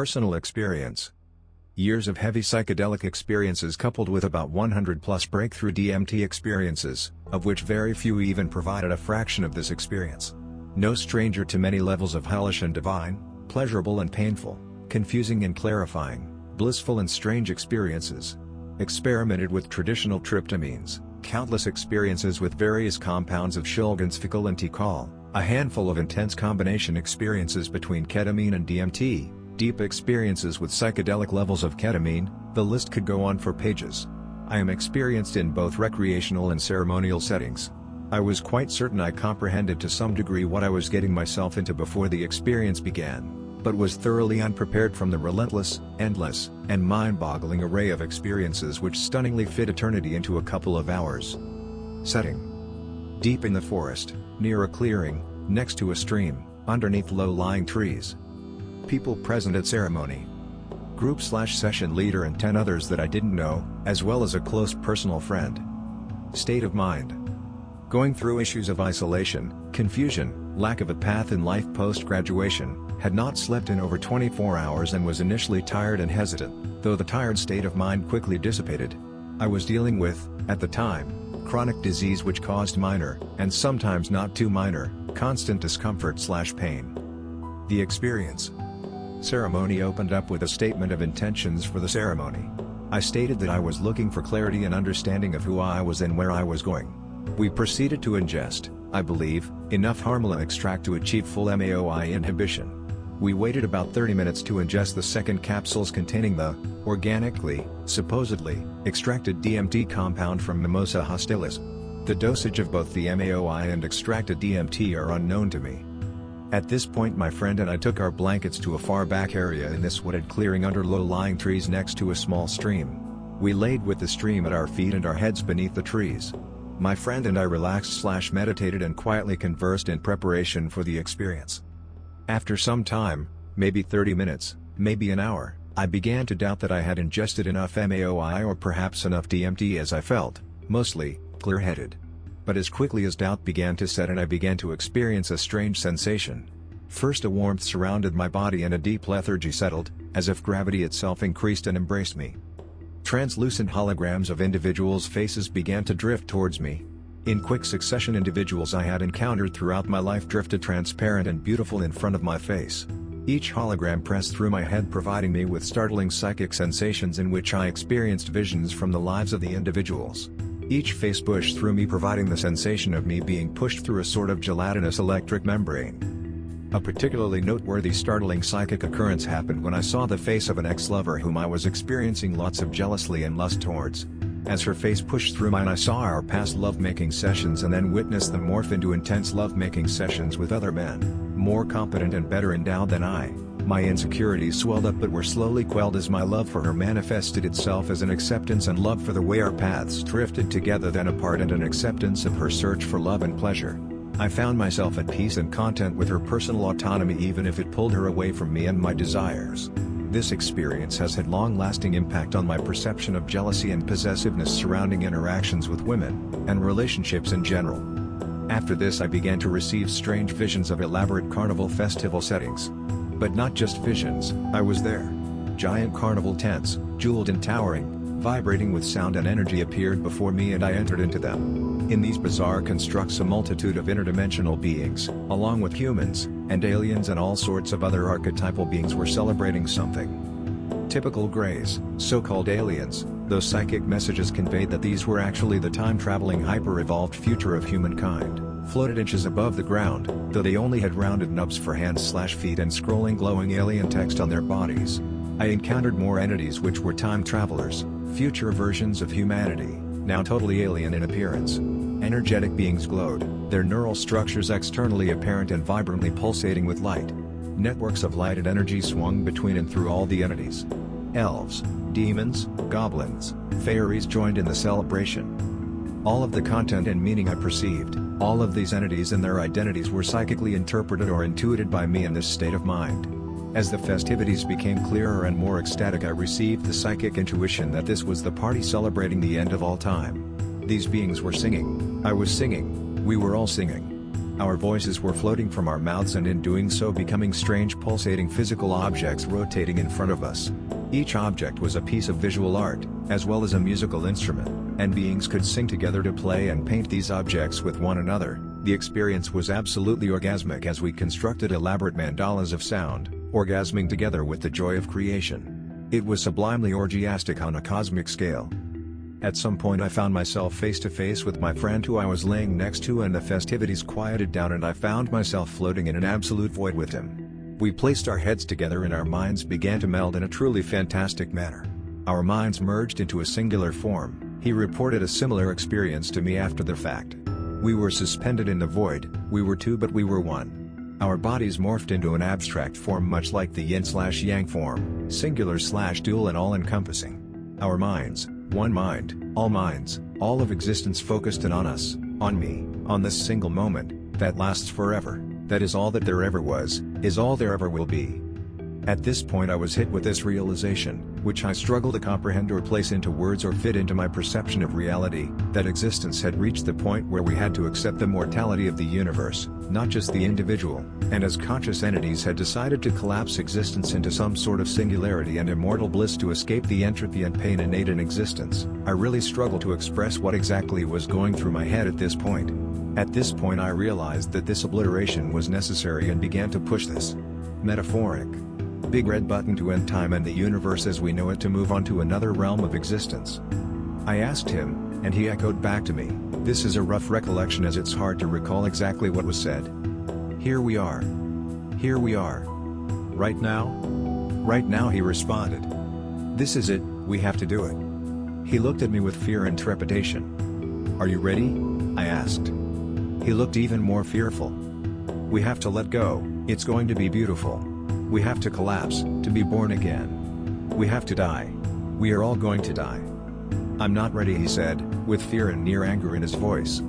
Personal experience. Years of heavy psychedelic experiences coupled with about 100+ breakthrough DMT experiences, of which very few even provided a fraction of this experience. No stranger to many levels of hellish and divine, pleasurable and painful, confusing and clarifying, blissful and strange experiences. Experimented with traditional tryptamines, countless experiences with various compounds of shulgansfikal and tikal, a handful of intense combination experiences between ketamine and DMT, deep experiences with psychedelic levels of ketamine, the list could go on for pages. I am experienced in both recreational and ceremonial settings. I was quite certain I comprehended to some degree what I was getting myself into before the experience began, but was thoroughly unprepared from the relentless, endless, and mind-boggling array of experiences which stunningly fit eternity into a couple of hours. Setting: deep in the forest, near a clearing, next to a stream, underneath low-lying trees. People present at ceremony: group/session leader and 10 others that I didn't know, as well as a close personal friend. State of mind: going through issues of isolation, confusion, lack of a path in life post-graduation, had not slept in over 24 hours and was initially tired and hesitant, though the tired state of mind quickly dissipated. I was dealing with, at the time, chronic disease which caused minor, and sometimes not too minor, constant discomfort/pain. The experience. Ceremony opened up with a statement of intentions for the ceremony. I stated that I was looking for clarity and understanding of who I was and where I was going. We proceeded to ingest, I believe, enough harmala extract to achieve full MAOI inhibition. We waited about 30 minutes to ingest the second capsules containing the, organically, supposedly, extracted DMT compound from Mimosa hostilis. The dosage of both the MAOI and extracted DMT are unknown to me. At this point my friend and I took our blankets to a far back area in this wooded clearing under low-lying trees next to a small stream. We laid with the stream at our feet and our heads beneath the trees. My friend and I relaxed/meditated and quietly conversed in preparation for the experience. After some time, maybe 30 minutes, maybe an hour, I began to doubt that I had ingested enough MAOI or perhaps enough DMT as I felt, mostly, clear-headed. But as quickly as doubt began to set in I began to experience a strange sensation. First a warmth surrounded my body and a deep lethargy settled, as if gravity itself increased and embraced me. Translucent holograms of individuals' faces began to drift towards me. In quick succession individuals I had encountered throughout my life drifted transparent and beautiful in front of my face. Each hologram pressed through my head providing me with startling psychic sensations in which I experienced visions from the lives of the individuals. Each face pushed through me providing the sensation of me being pushed through a sort of gelatinous electric membrane. A particularly noteworthy startling psychic occurrence happened when I saw the face of an ex-lover whom I was experiencing lots of jealousy and lust towards. As her face pushed through mine I saw our past lovemaking sessions and then witnessed them morph into intense lovemaking sessions with other men, more competent and better endowed than I. My insecurities swelled up but were slowly quelled as my love for her manifested itself as an acceptance and love for the way our paths drifted together then apart and an acceptance of her search for love and pleasure. I found myself at peace and content with her personal autonomy even if it pulled her away from me and my desires. This experience has had long-lasting impact on my perception of jealousy and possessiveness surrounding interactions with women, and relationships in general. After this I began to receive strange visions of elaborate carnival festival settings. But not just visions, I was there. Giant carnival tents, jeweled and towering, vibrating with sound and energy appeared before me and I entered into them. In these bizarre constructs a multitude of interdimensional beings, along with humans, and aliens and all sorts of other archetypal beings were celebrating something. Typical Greys, so-called aliens, though psychic messages conveyed that these were actually the time-traveling hyper-evolved future of humankind, floated inches above the ground, though they only had rounded nubs for hands/feet and scrolling glowing alien text on their bodies. I encountered more entities which were time travelers, future versions of humanity, now totally alien in appearance. Energetic beings glowed, their neural structures externally apparent and vibrantly pulsating with light. Networks of lighted energy swung between and through all the entities. Elves, demons, goblins, fairies joined in the celebration. All of the content and meaning I perceived, all of these entities and their identities were psychically interpreted or intuited by me in this state of mind. As the festivities became clearer and more ecstatic I received the psychic intuition that this was the party celebrating the end of all time. These beings were singing, I was singing, we were all singing. Our voices were floating from our mouths and in doing so becoming strange pulsating physical objects rotating in front of us. Each object was a piece of visual art, as well as a musical instrument, and beings could sing together to play and paint these objects with one another. The experience was absolutely orgasmic as we constructed elaborate mandalas of sound, orgasming together with the joy of creation. It was sublimely orgiastic on a cosmic scale. At some point I found myself face to face with my friend who I was laying next to, and the festivities quieted down and I found myself floating in an absolute void with him. We placed our heads together and our minds began to meld in a truly fantastic manner. Our minds merged into a singular form. He reported a similar experience to me after the fact. We were suspended in the void, we were two but we were one. Our bodies morphed into an abstract form much like the yin/yang form, singular/dual and all-encompassing. Our minds, one mind, all minds, all of existence focused in on us, on me, on this single moment, that lasts forever, that is all that there ever was, is all there ever will be. At this point I was hit with this realization, which I struggle to comprehend or place into words or fit into my perception of reality, that existence had reached the point where we had to accept the mortality of the universe, not just the individual, and as conscious entities had decided to collapse existence into some sort of singularity and immortal bliss to escape the entropy and pain innate in existence. I really struggle to express what exactly was going through my head at this point. At this point I realized that this obliteration was necessary and began to push this metaphoric big red button to end time and the universe as we know it to move on to another realm of existence. I asked him, and he echoed back to me, "This is a rough recollection as it's hard to recall exactly what was said. Here we are. Here we are. Right now? Right now," he responded. "This is it, we have to do it." He looked at me with fear and trepidation. "Are you ready?" I asked. He looked even more fearful. "We have to let go, it's going to be beautiful. We have to collapse, to be born again. We have to die. We are all going to die." "I'm not ready," he said, with fear and near anger in his voice.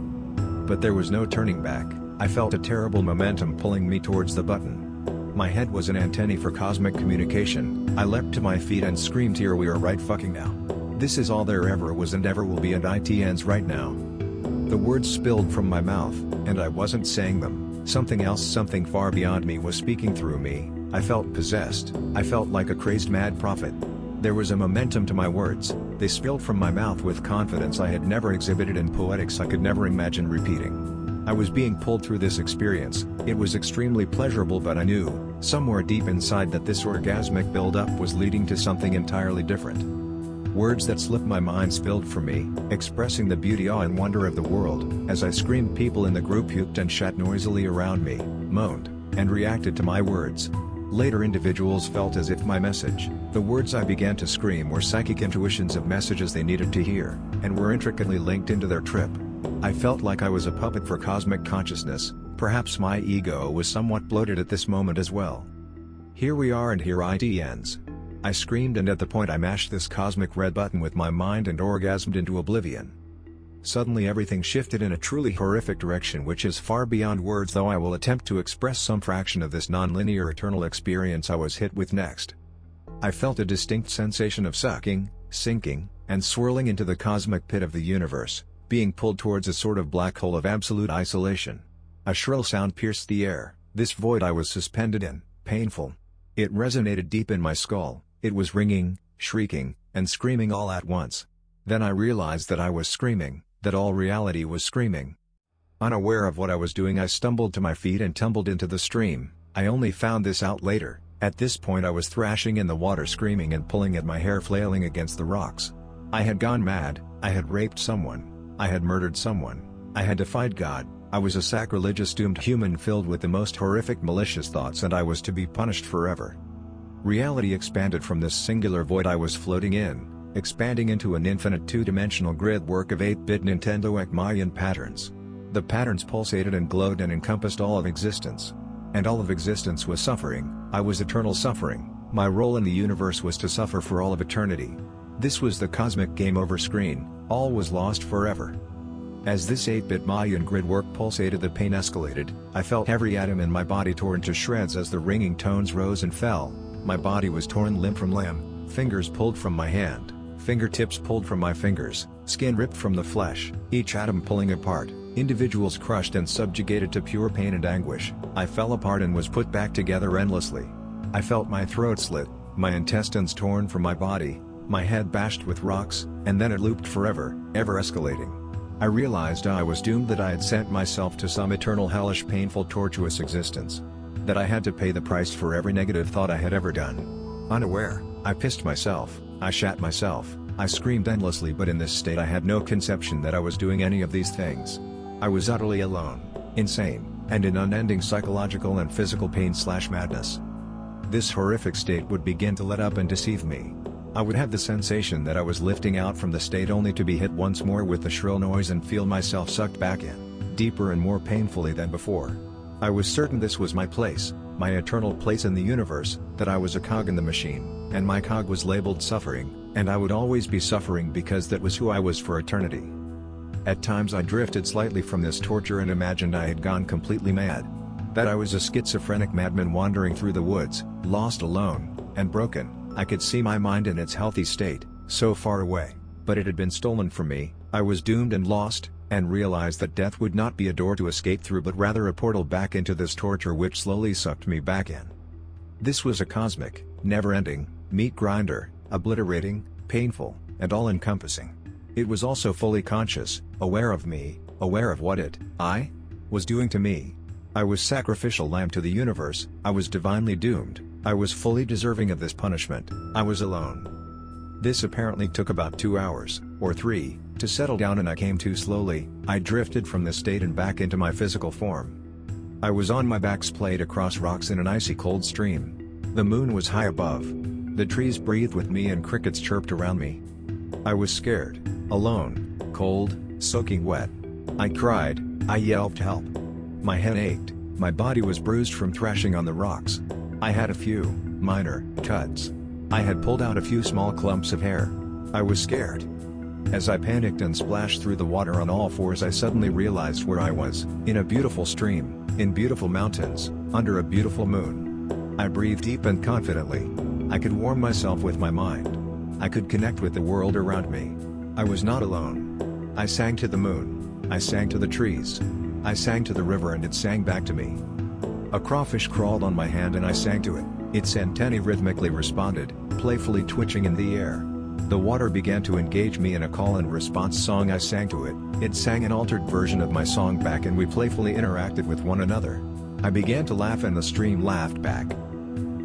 But there was no turning back. I felt a terrible momentum pulling me towards the button. My head was an antennae for cosmic communication. I leapt to my feet and screamed, "Here we are right fucking now. This is all there ever was and ever will be, and it ends right now." The words spilled from my mouth, and I wasn't saying them. Something else, something far beyond me was speaking through me. I felt possessed. I felt like a crazed mad prophet. There was a momentum to my words. They spilled from my mouth with confidence I had never exhibited and poetics I could never imagine repeating. I was being pulled through this experience. It was extremely pleasurable, but I knew, somewhere deep inside, that this orgasmic build-up was leading to something entirely different. Words that slipped my mind spilled from me, expressing the beauty, awe and wonder of the world. As I screamed, people in the group puked and shat noisily around me, moaned, and reacted to my words. Later individuals felt as if my message, the words I began to scream, were psychic intuitions of messages they needed to hear, and were intricately linked into their trip. I felt like I was a puppet for cosmic consciousness. Perhaps my ego was somewhat bloated at this moment as well. "Here we are and here it ends." I screamed, and at the point I mashed this cosmic red button with my mind and orgasmed into oblivion. Suddenly everything shifted in a truly horrific direction which is far beyond words, though I will attempt to express some fraction of this non-linear eternal experience I was hit with next. I felt a distinct sensation of sucking, sinking, and swirling into the cosmic pit of the universe, being pulled towards a sort of black hole of absolute isolation. A shrill sound pierced the air. This void I was suspended in, painful. It resonated deep in my skull. It was ringing, shrieking, and screaming all at once. Then I realized that I was screaming, that all reality was screaming. Unaware of what I was doing, I stumbled to my feet and tumbled into the stream. I only found this out later. At this point I was thrashing in the water, screaming and pulling at my hair, flailing against the rocks. I had gone mad. I had raped someone. I had murdered someone. I had defied God. I was a sacrilegious doomed human filled with the most horrific malicious thoughts, and I was to be punished forever. Reality expanded from this singular void I was floating in, expanding into an infinite two-dimensional grid work of 8-bit Nintendo Mayan patterns. The patterns pulsated and glowed and encompassed all of existence. And all of existence was suffering. I was eternal suffering. My role in the universe was to suffer for all of eternity. This was the cosmic game over screen. All was lost forever. As this 8-bit Mayan grid work pulsated, the pain escalated. I felt every atom in my body torn to shreds as the ringing tones rose and fell. My body was torn limb from limb, fingers pulled from my hand, fingertips pulled from my fingers, skin ripped from the flesh, each atom pulling apart, Individuals crushed and subjugated to pure pain and anguish. I fell apart and was put back together endlessly. I felt my throat slit, my intestines torn from my body, my head bashed with rocks, and then it looped forever, ever escalating. I realized I was doomed, that I had sent myself to some eternal hellish painful tortuous existence. That I had to pay the price for every negative thought I had ever done. Unaware, I pissed myself, I shat myself, I screamed endlessly, but in this state I had no conception that I was doing any of these things. I was utterly alone, insane, and in unending psychological and physical pain/madness. This horrific state would begin to let up and deceive me. I would have the sensation that I was lifting out from the state only to be hit once more with the shrill noise and feel myself sucked back in, deeper and more painfully than before. I was certain this was my place, my eternal place in the universe, that I was a cog in the machine, and my cog was labeled suffering, and I would always be suffering because that was who I was for eternity. At times I drifted slightly from this torture and imagined I had gone completely mad. That I was a schizophrenic madman wandering through the woods, lost, alone, and broken. I could see my mind in its healthy state, so far away, but it had been stolen from me. I was doomed and lost, and realized that death would not be a door to escape through but rather a portal back into this torture which slowly sucked me back in. This was a cosmic, never-ending, meat grinder, obliterating, painful, and all-encompassing. It was also fully conscious, aware of me, aware of what I was doing to me. I was sacrificial lamb to the universe, I was divinely doomed, I was fully deserving of this punishment, I was alone. This apparently took about 2 hours, or 3, to settle down, and I came to slowly. I drifted from this state and back into my physical form. I was on my back splayed across rocks in an icy cold stream. The moon was high above. The trees breathed with me and crickets chirped around me. I was scared, alone, cold, soaking wet. I cried, I yelped help. My head ached, my body was bruised from thrashing on the rocks. I had a few minor cuts. I had pulled out a few small clumps of hair. I was scared. As I panicked and splashed through the water on all fours, I suddenly realized where I was, in a beautiful stream, in beautiful mountains, under a beautiful moon. I breathed deep and confidently. I could warm myself with my mind. I could connect with the world around me. I was not alone. I sang to the moon. I sang to the trees. I sang to the river and it sang back to me. A crawfish crawled on my hand and I sang to it. Its antennae rhythmically responded, playfully twitching in the air. The water began to engage me in a call and response song I sang to it. It sang an altered version of my song back and we playfully interacted with one another. I began to laugh and the stream laughed back.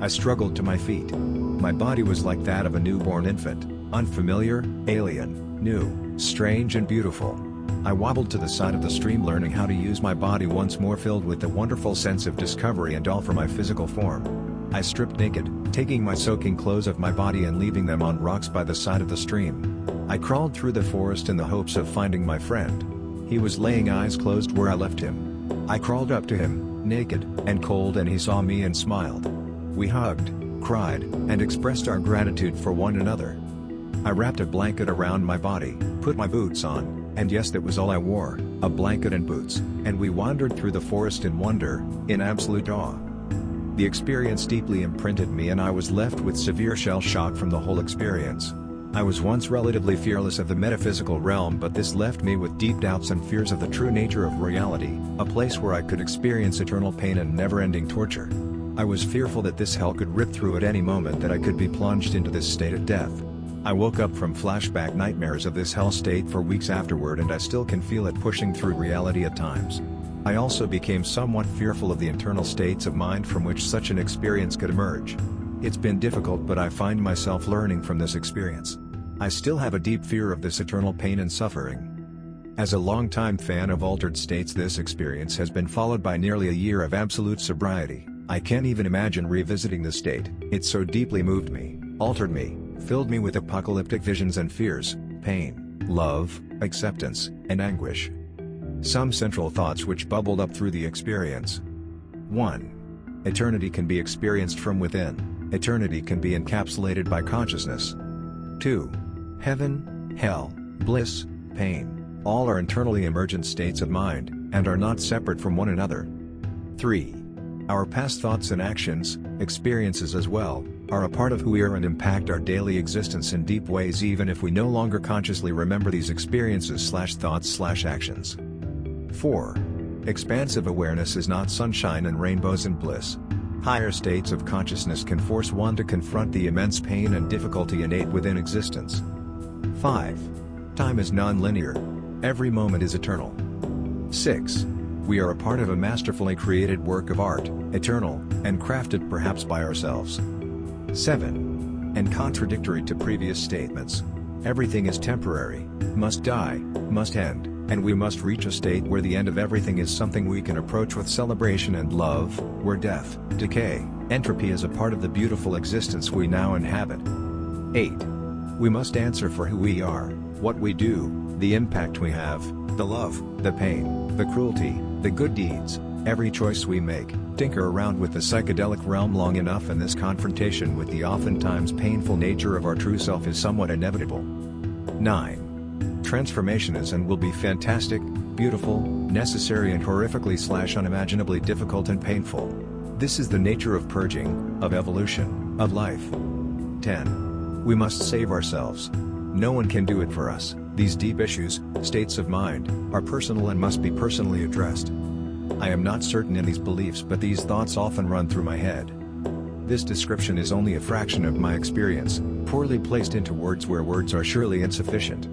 I struggled to my feet. My body was like that of a newborn infant, unfamiliar, alien, new, strange and beautiful. I wobbled to the side of the stream, learning how to use my body once more, filled with the wonderful sense of discovery and all for my physical form. I stripped naked, taking my soaking clothes off my body and leaving them on rocks by the side of the stream. I crawled through the forest in the hopes of finding my friend. He was laying eyes closed where I left him. I crawled up to him, naked and cold, and he saw me and smiled. We hugged, cried, and expressed our gratitude for one another. I wrapped a blanket around my body, put my boots on, and yes, that was all I wore, a blanket and boots, and we wandered through the forest in wonder, in absolute awe. The experience deeply imprinted me and I was left with severe shell shock from the whole experience. I was once relatively fearless of the metaphysical realm, but this left me with deep doubts and fears of the true nature of reality, a place where I could experience eternal pain and never-ending torture. I was fearful that this hell could rip through at any moment, that I could be plunged into this state of death. I woke up from flashback nightmares of this hell state for weeks afterward, and I still can feel it pushing through reality at times. I also became somewhat fearful of the internal states of mind from which such an experience could emerge. It's been difficult, but I find myself learning from this experience. I still have a deep fear of this eternal pain and suffering. As a longtime fan of altered states, this experience has been followed by nearly a year of absolute sobriety. I can't even imagine revisiting the state. It so deeply moved me, altered me, filled me with apocalyptic visions and fears, pain, love, acceptance, and anguish. Some central thoughts which bubbled up through the experience. 1. Eternity can be experienced from within. Eternity can be encapsulated by consciousness. 2. Heaven, hell, bliss, pain, all are internally emergent states of mind, and are not separate from one another. 3. Our past thoughts and actions, experiences as well, are a part of who we are and impact our daily existence in deep ways, even if we no longer consciously remember these experiences/thoughts/actions. 4. Expansive awareness is not sunshine and rainbows and bliss. Higher states of consciousness can force one to confront the immense pain and difficulty innate within existence. 5. Time is non-linear. Every moment is eternal. 6. We are a part of a masterfully created work of art, eternal, and crafted perhaps by ourselves. 7. And contradictory to previous statements. Everything is temporary, must die, must end, and we must reach a state where the end of everything is something we can approach with celebration and love, where death, decay, entropy is a part of the beautiful existence we now inhabit. 8. We must answer for who we are, what we do, the impact we have, the love, the pain, the cruelty, the good deeds, every choice we make. Tinker around with the psychedelic realm long enough and this confrontation with the oftentimes painful nature of our true self is somewhat inevitable. 9. Transformation is and will be fantastic, beautiful, necessary and horrifically/unimaginably difficult and painful. This is the nature of purging, of evolution, of life. 10. We must save ourselves. No one can do it for us. These deep issues, states of mind, are personal and must be personally addressed. I am not certain in these beliefs, but these thoughts often run through my head. This description is only a fraction of my experience, poorly placed into words where words are surely insufficient.